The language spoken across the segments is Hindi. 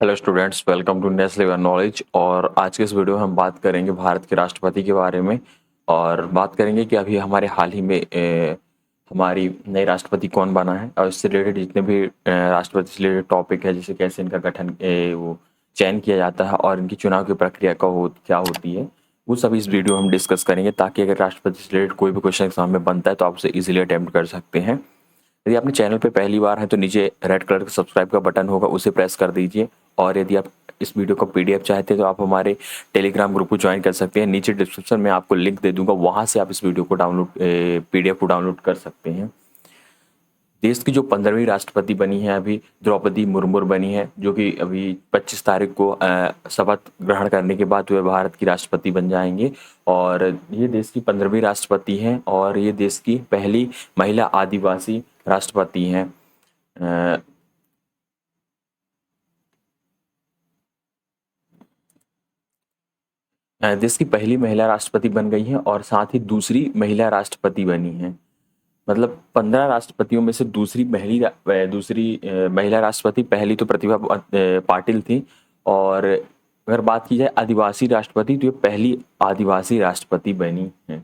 Hello students, welcome to next level knowledge. और आज के इस वीडियो में हम बात करेंगे भारत के राष्ट्रपति के बारे में। और बात करेंगे कि अभी हमारे हाल ही में हमारी नई राष्ट्रपति कौन बना है, और इससे रिलेटेड जितने भी राष्ट्रपति से रिलेटेड टॉपिक है, जैसे कैसे इनका गठन वो चयन किया जाता है और इनकी चुनाव की प्रक्रिया क्या होती है, वो सभी इस वीडियो में हम डिस्कस करेंगे, ताकि अगर राष्ट्रपति से रिलेटेड कोई भी क्वेश्चन एग्जाम में बनता है तो आप उसे इजीली अटेम्प्ट कर सकते हैं। यदि आपने चैनल पे पहली बार है तो नीचे रेड कलर का सब्सक्राइब का बटन होगा, उसे प्रेस कर दीजिए। और यदि आप इस वीडियो का पीडीएफ चाहते हैं तो आप हमारे टेलीग्राम ग्रुप को ज्वाइन कर सकते हैं। नीचे डिस्क्रिप्शन में आपको लिंक दे दूंगा, वहां से आप इस वीडियो को पीडीएफ को डाउनलोड कर सकते हैं। देश की जो 15वीं राष्ट्रपति बनी है अभी द्रौपदी मुर्मू बनी है, जो कि अभी 25 तारीख को शपथ ग्रहण करने के बाद वे भारत की राष्ट्रपति बन जाएंगे। और ये देश की 15वीं राष्ट्रपति हैं और ये देश की पहली महिला आदिवासी राष्ट्रपति हैं। देश की पहली महिला राष्ट्रपति बन गई हैं और साथ ही दूसरी महिला राष्ट्रपति बनी हैं। मतलब 15 राष्ट्रपतियों में से दूसरी महिला राष्ट्रपति, पहली तो प्रतिभा पाटिल थी। और अगर बात की जाए आदिवासी राष्ट्रपति, तो ये पहली आदिवासी राष्ट्रपति बनी है,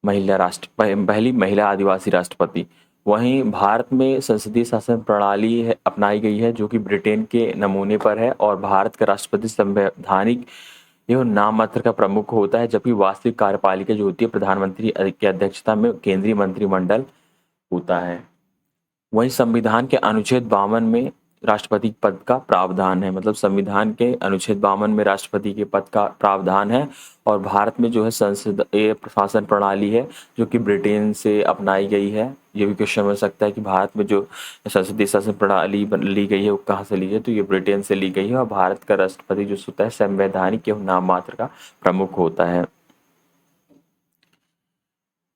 पहली महिला आदिवासी राष्ट्रपति। वहीं भारत में संसदीय शासन प्रणाली अपनाई गई है, जो कि ब्रिटेन के नमूने पर है। और भारत का राष्ट्रपति संवैधानिक एवं नाम मात्र का प्रमुख होता है, जबकि वास्तविक कार्यपालिका जो होती है प्रधानमंत्री की अध्यक्षता में केंद्रीय मंत्रिमंडल होता है। वहीं संविधान के अनुच्छेद 52 में राष्ट्रपति पद का प्रावधान है, मतलब संविधान के अनुच्छेद 52 में राष्ट्रपति के पद का प्रावधान है। और भारत में जो है संसदीय प्रशासन प्रणाली है, जो कि ब्रिटेन से अपनाई गई है। ये भी क्वेश्चन हो सकता है कि भारत में जो संसदीय शासन प्रणाली ली गई है वो कहाँ से ली है, तो ये ब्रिटेन से ली गई है। और भारत का राष्ट्रपति जो होता है संवैधानिक एवं नाम मात्र का प्रमुख होता है।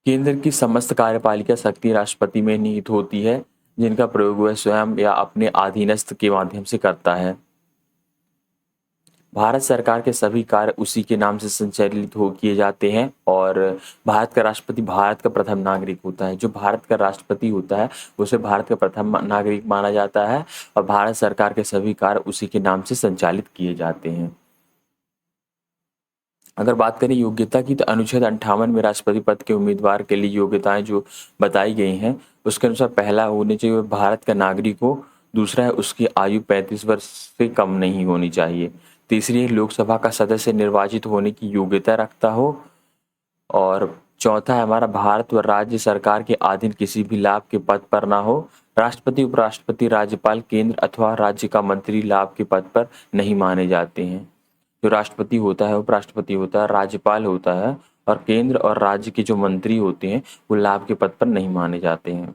केंद्र की समस्त कार्यपालिका शक्ति राष्ट्रपति में निहित होती है, जिनका प्रयोग वह स्वयं या अपने अधीनस्थ के माध्यम से करता है। भारत सरकार के सभी कार्य उसी के नाम से संचालित किए जाते हैं। और भारत का राष्ट्रपति भारत का प्रथम नागरिक होता है। जो भारत का राष्ट्रपति होता है उसे भारत का प्रथम नागरिक माना जाता है, और भारत सरकार के सभी कार्य उसी के नाम से संचालित किए जाते हैं। अगर बात करें योग्यता की, तो अनुच्छेद 58 में राष्ट्रपति पद के उम्मीदवार के लिए योग्यताएं जो बताई गई हैं, उसके अनुसार पहला होने चाहिए वह भारत का नागरिक हो। दूसरा है उसकी आयु 35 वर्ष से कम नहीं होनी चाहिए। तीसरी है लोकसभा का सदस्य निर्वाचित होने की योग्यता रखता हो। और चौथा है हमारा भारत व राज्य सरकार के अधीन किसी भी लाभ के पद पर ना हो। राष्ट्रपति, उपराष्ट्रपति, राज्यपाल, केंद्र अथवा राज्य का मंत्री लाभ के पद पर नहीं माने जाते हैं। जो राष्ट्रपति होता है, उपराष्ट्रपति होता है, राज्यपाल होता है, और केंद्र और राज्य के जो मंत्री होते हैं वो लाभ के पद पर नहीं माने जाते हैं।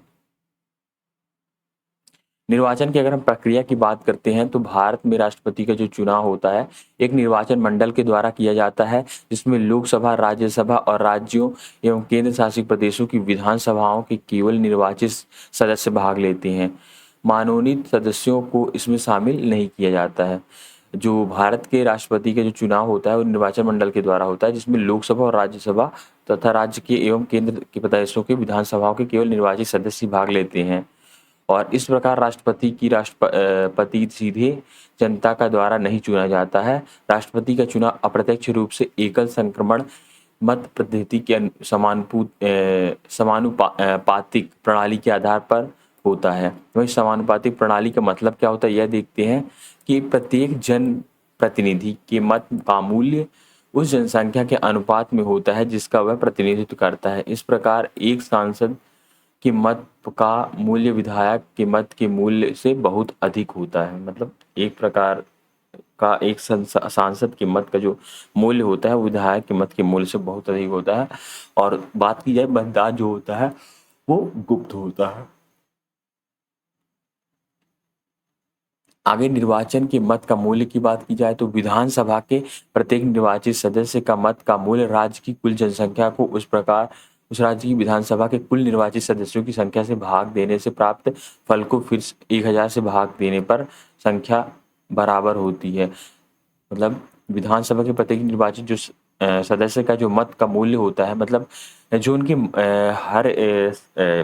निर्वाचन की अगर हम प्रक्रिया की बात करते हैं, तो भारत में राष्ट्रपति का जो चुनाव होता है एक निर्वाचन मंडल के द्वारा किया जाता है, जिसमें लोकसभा, राज्यसभा और राज्यों एवं केंद्र शासित प्रदेशों की विधानसभाओं के केवल निर्वाचित सदस्य भाग लेते हैं। मनोनीत सदस्यों को इसमें शामिल नहीं किया जाता है। जो भारत के राष्ट्रपति का जो चुनाव होता है वो निर्वाचन मंडल के द्वारा होता है, जिसमें लोकसभा और राज्यसभा तथा राज्य के एवं केंद्र के प्रदेशों के विधानसभाओं के केवल निर्वाचित सदस्य भाग लेते हैं। और इस प्रकार राष्ट्रपति की राष्ट्रपति सीधे जनता का द्वारा नहीं चुना जाता है। राष्ट्रपति का चुनाव अप्रत्यक्ष रूप से एकल संक्रमण मत पद्धति के समानुपातिक प्रणाली के आधार पर होता है। वही समानुपातिक प्रणाली का मतलब क्या होता है यह देखते हैं कि प्रत्येक जन प्रतिनिधि के मत का मूल्य उस जनसंख्या के अनुपात में होता है जिसका वह प्रतिनिधित्व करता है। इस प्रकार एक सांसद के मत का मूल्य विधायक के मत के मूल्य से बहुत अधिक होता है। मतलब एक प्रकार का एक सांसद के मत का जो मूल्य होता है वो विधायक के मत के मूल्य से बहुत अधिक होता है। और बात की जाए मतदान जो होता है वो गुप्त होता है। आगे निर्वाचन के मत का मूल्य की बात की जाए, तो विधानसभा के प्रत्येक निर्वाचित सदस्य का मत का मूल्य राज्य की कुल जनसंख्या को उस राज्य की विधानसभा के कुल निर्वाचित सदस्यों की संख्या से भाग देने से प्राप्त फल को फिर 1000 से भाग देने पर संख्या बराबर होती है। मतलब विधानसभा के प्रत्येक निर्वाचित जो सदस्य का जो मत का मूल्य होता है, मतलब जो उनकी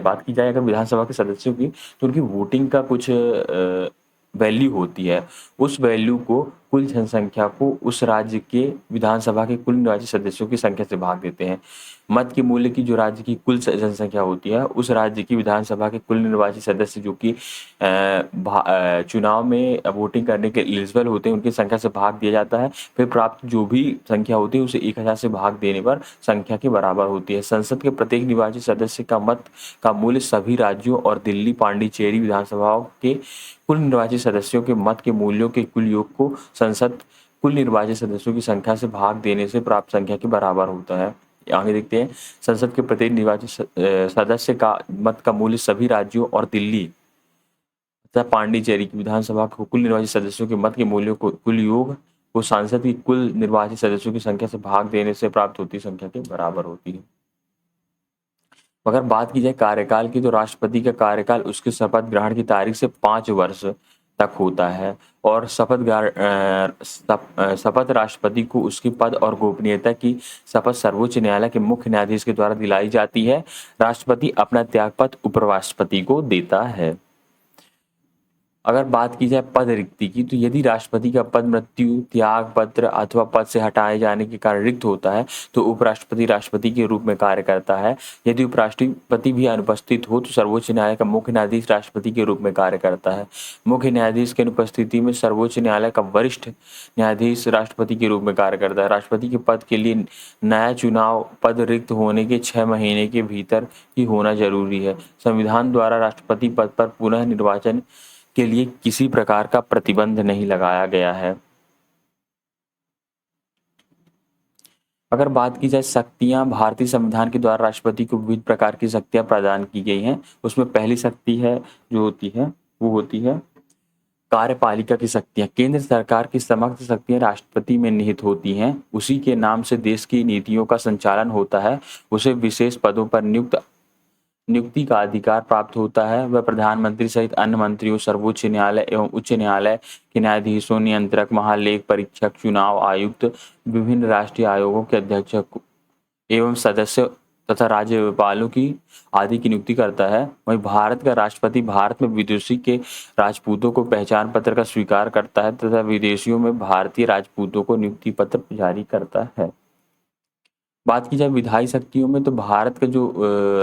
बात की जाए अगर विधानसभा के सदस्यों की, तो उनकी वोटिंग का कुछ वैल्यू होती है, उस वैल्यू को कुल जनसंख्या को उस राज्य के विधानसभा के कुल निर्वाचित सदस्यों की संख्या से भाग देते हैं। मत के मूल्य की जो राज्य की कुल जनसंख्या होती है उस राज्य की विधानसभा के कुल निर्वाचित सदस्य जो कि चुनाव में वोटिंग करने के एलिजिबल होते हैं उनकी संख्या से भाग दिया जाता है। फिर प्राप्त जो भी संख्या होती है उसे 1000 से भाग देने पर संख्या के बराबर होती है। संसद के प्रत्येक निर्वाचित सदस्य का मत का मूल्य सभी राज्यों और दिल्ली पांडिचेरी विधानसभाओं के कुल निर्वाचित सदस्यों के मत के मूल्यों के कुल योग को संसद कुल निर्वाचित सदस्यों की संख्या से भाग देने से प्राप्त संख्या के बराबर होता है। आगे देखते हैं, संसद के प्रत्येक निर्वाचित सदस्य का मत का मूल्य सभी राज्यों और दिल्ली तथा पांडिचेरी की विधानसभा को कुल निर्वाचित सदस्यों के मत के मूल्यों को कुल योग को सांसद की कुल निर्वाचित सदस्यों की संख्या से भाग देने से प्राप्त होती संख्या के बराबर होती है। अगर बात की जाए कार्यकाल की, तो राष्ट्रपति का कार्यकाल उसके शपथ ग्रहण की तारीख से 5 वर्ष तक होता है और शपथ राष्ट्रपति को उसके पद और गोपनीयता की शपथ सर्वोच्च न्यायालय के मुख्य न्यायाधीश के द्वारा दिलाई जाती है। राष्ट्रपति अपना त्यागपत्र उपराष्ट्रपति को देता है। अगर बात की जाए पद रिक्ति की, तो यदि राष्ट्रपति का पद मृत्यु, त्याग पत्र अथवा पद से हटाए जाने के कारण रिक्त होता है तो उपराष्ट्रपति राष्ट्रपति के रूप में कार्य करता है। यदि उपराष्ट्रपति भी अनुपस्थित हो तो सर्वोच्च न्यायालय का मुख्य न्यायाधीश राष्ट्रपति के रूप में कार्य करता है। मुख्य न्यायाधीश की अनुपस्थिति में सर्वोच्च न्यायालय का वरिष्ठ न्यायाधीश राष्ट्रपति के रूप में कार्य करता है। राष्ट्रपति के पद के लिए नया चुनाव पद रिक्त होने के 6 महीने के भीतर ही होना जरूरी है। संविधान द्वारा राष्ट्रपति पद पर पुनः निर्वाचन के लिए किसी प्रकार का प्रतिबंध नहीं लगाया गया है। अगर बात की जाए शक्तियां, भारतीय संविधान के द्वारा राष्ट्रपति को विविध प्रकार की शक्तियां प्रदान की गई हैं। उसमें पहली शक्ति है जो होती है वो होती है कार्यपालिका की शक्तियां। केंद्र सरकार की समस्त शक्तियां राष्ट्रपति में निहित होती हैं। उसी के नाम से देश की नीतियों का संचालन होता है। उसे विशेष पदों पर नियुक्ति का अधिकार प्राप्त होता है। वह प्रधानमंत्री सहित अन्य मंत्रियों, सर्वोच्च न्यायालय एवं उच्च न्यायालय के न्यायाधीशों, नियंत्रक, महालेख परीक्षक, चुनाव आयुक्त, विभिन्न राष्ट्रीय आयोगों के अध्यक्ष एवं सदस्य तथा राज्यपालों की आदि की नियुक्ति करता है। वहीं भारत का राष्ट्रपति भारत में विदेशी के राजपूतों को पहचान पत्र का स्वीकार करता है तथा विदेशियों में भारतीय राजपूतों को नियुक्ति पत्र जारी करता है। बात की जाए विधायी शक्तियों में, तो भारत का जो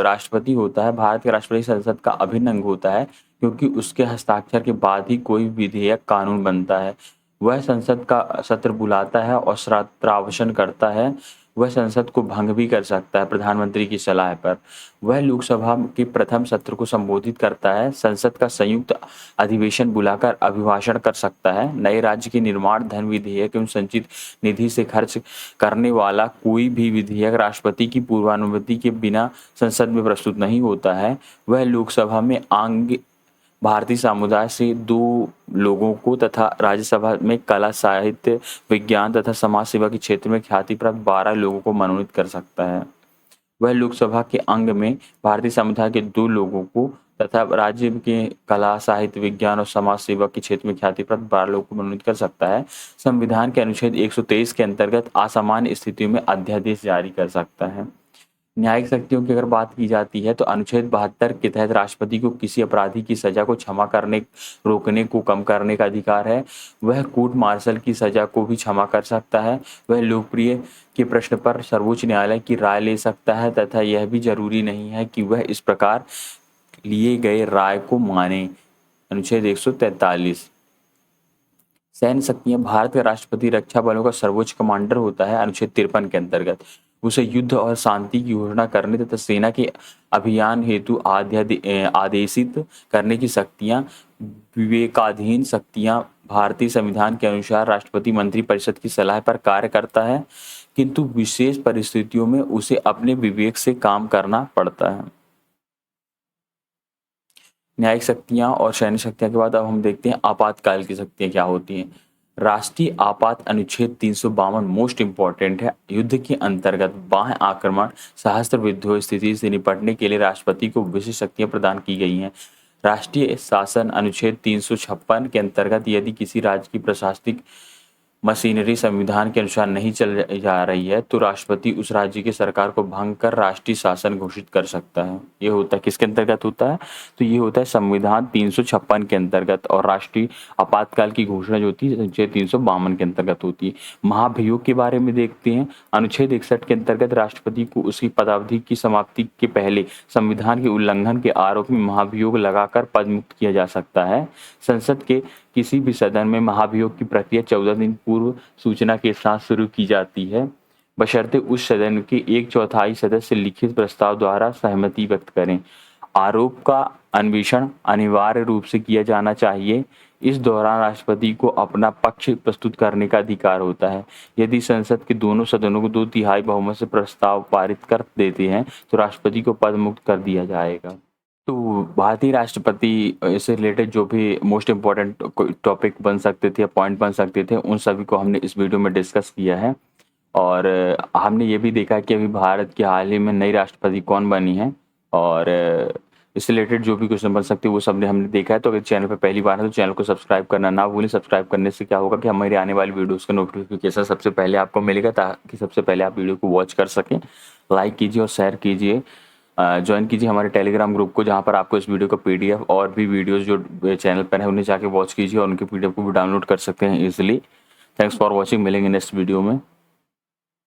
राष्ट्रपति होता है, भारत के राष्ट्रपति संसद का अभिन्न अंग होता है क्योंकि उसके हस्ताक्षर के बाद ही कोई विधेयक कानून बनता है। वह संसद का सत्र बुलाता है और सत्रावसान करता है। वह संसद को भंग भी कर सकता है प्रधानमंत्री की सलाह पर। वह लोकसभा के प्रथम सत्र को संबोधित करता है। संसद का संयुक्त अधिवेशन बुलाकर अभिभाषण कर सकता है। नए राज्य के निर्माण, धन विधेयक एवं संचित निधि से खर्च करने वाला कोई भी विधेयक राष्ट्रपति की पूर्वानुमति के बिना संसद में प्रस्तुत नहीं होता है। वह लोकसभा में भारतीय समुदाय से 2 लोगों को तथा राज्यसभा में कला, साहित्य, विज्ञान तथा समाज सेवा के क्षेत्र में ख्याति प्राप्त 12 लोगों को मनोनीत कर सकता है। वह लोकसभा के अंग में भारतीय समुदाय के 2 लोगों को तथा राज्य के कला, साहित्य, विज्ञान और समाज सेवा के क्षेत्र में ख्याति प्राप्त 12 लोगों को मनोनीत कर सकता है। संविधान के अनुच्छेद 123 के अंतर्गत असामान्य स्थितियों में अध्यादेश जारी कर सकता है। न्यायिक शक्तियों की अगर बात की जाती है तो अनुच्छेद 72 के तहत राष्ट्रपति को किसी अपराधी की सजा को क्षमा करने, रोकने को कम करने का अधिकार है। वह कोर्ट मार्शल की सजा को भी क्षमा कर सकता है। वह लोकप्रिय के प्रश्न पर सर्वोच्च न्यायालय की राय ले सकता है तथा यह भी जरूरी नहीं है कि वह इस प्रकार लिए गए राय को माने। अनुच्छेद 143। सैन्य शक्तियां, भारत का राष्ट्रपति रक्षा बलों का सर्वोच्च कमांडर होता है। अनुच्छेद 53 के अंतर्गत उसे युद्ध और शांति की घोषणा करने तथा सेना के अभियान हेतु आदेशित करने की शक्तियां। विवेकाधीन शक्तियां, भारतीय संविधान के अनुसार राष्ट्रपति मंत्रिपरिषद की सलाह पर कार्य करता है किंतु विशेष परिस्थितियों में उसे अपने विवेक से काम करना पड़ता है। न्यायिक शक्तियां और सैन्य शक्तियां के बाद अब हम देखते हैं आपातकाल की शक्तियां क्या होती हैं। राष्ट्रीय आपात अनुच्छेद 352 मोस्ट इंपॉर्टेंट है। युद्ध के अंतर्गत बाह्य आक्रमण, सहस्त्र विद्रोह स्थिति से निपटने के लिए राष्ट्रपति को विशेष शक्तियां प्रदान की गई हैं। राष्ट्रीय शासन अनुच्छेद 356 के अंतर्गत यदि किसी राज्य की प्रशासनिक मशीनरी संविधान के अनुसार नहीं चल जा रही है तो राष्ट्रपति उस राज्य की सरकार को भंग कर राष्ट्रीय शासन घोषित कर सकता है। ये होता है किसके अंतर्गत होता है? तो ये होता है संविधान 356 के अंतर्गत, और राष्ट्रीय आपातकाल की घोषणा जो होती है अनुच्छेद 352 के अंतर्गत होती है। महाभियोग के बारे में देखते हैं। अनुच्छेद 61 के अंतर्गत राष्ट्रपति को उसकी पदावधि की समाप्ति के पहले संविधान के उल्लंघन के आरोप में महाभियोग लगाकर पद मुक्त किया जा सकता है। संसद के किसी भी सदन में महाभियोग की प्रक्रिया 14 दिन पूर्व सूचना के साथ शुरू की जाती है, बशर्ते उस सदन के 1/4 सदस्य लिखित प्रस्ताव द्वारा सहमति व्यक्त करें। आरोप का अन्वेषण अनिवार्य रूप से किया जाना चाहिए। इस दौरान राष्ट्रपति को अपना पक्ष प्रस्तुत करने का अधिकार होता है। यदि संसद के दोनों सदनों को 2/3 बहुमत से प्रस्ताव पारित कर देते हैं तो राष्ट्रपति को पद मुक्त कर दिया जाएगा। तो भारतीय राष्ट्रपति से रिलेटेड जो भी मोस्ट इम्पोर्टेंट टॉपिक बन सकते थे या पॉइंट बन सकते थे, उन सभी को हमने इस वीडियो में डिस्कस किया है। और हमने ये भी देखा कि अभी भारत के हाल ही में नई राष्ट्रपति कौन बनी है, और इससे रिलेटेड जो भी क्वेश्चन बन सकते हैं वो सब हमने देखा है। तो अगर चैनल पर पहली बार है तो चैनल को सब्सक्राइब करना ना भूलें। सब्सक्राइब करने से क्या होगा कि हमारी आने वाली वीडियोस का नोटिफिकेशन सबसे पहले आपको मिलेगा, ताकि सबसे पहले आप वीडियो को वॉच कर सकें। लाइक कीजिए और शेयर कीजिए। ज्वाइन कीजिए हमारे टेलीग्राम ग्रुप को, जहाँ पर आपको इस वीडियो का पीडीएफ और भी वीडियोस जो चैनल पर है उन्हें जाके वॉच कीजिए और उनके पीडीएफ को भी डाउनलोड कर सकते हैं इजीली। Thanks for watching. मिलेंगे नेक्स्ट वीडियो में।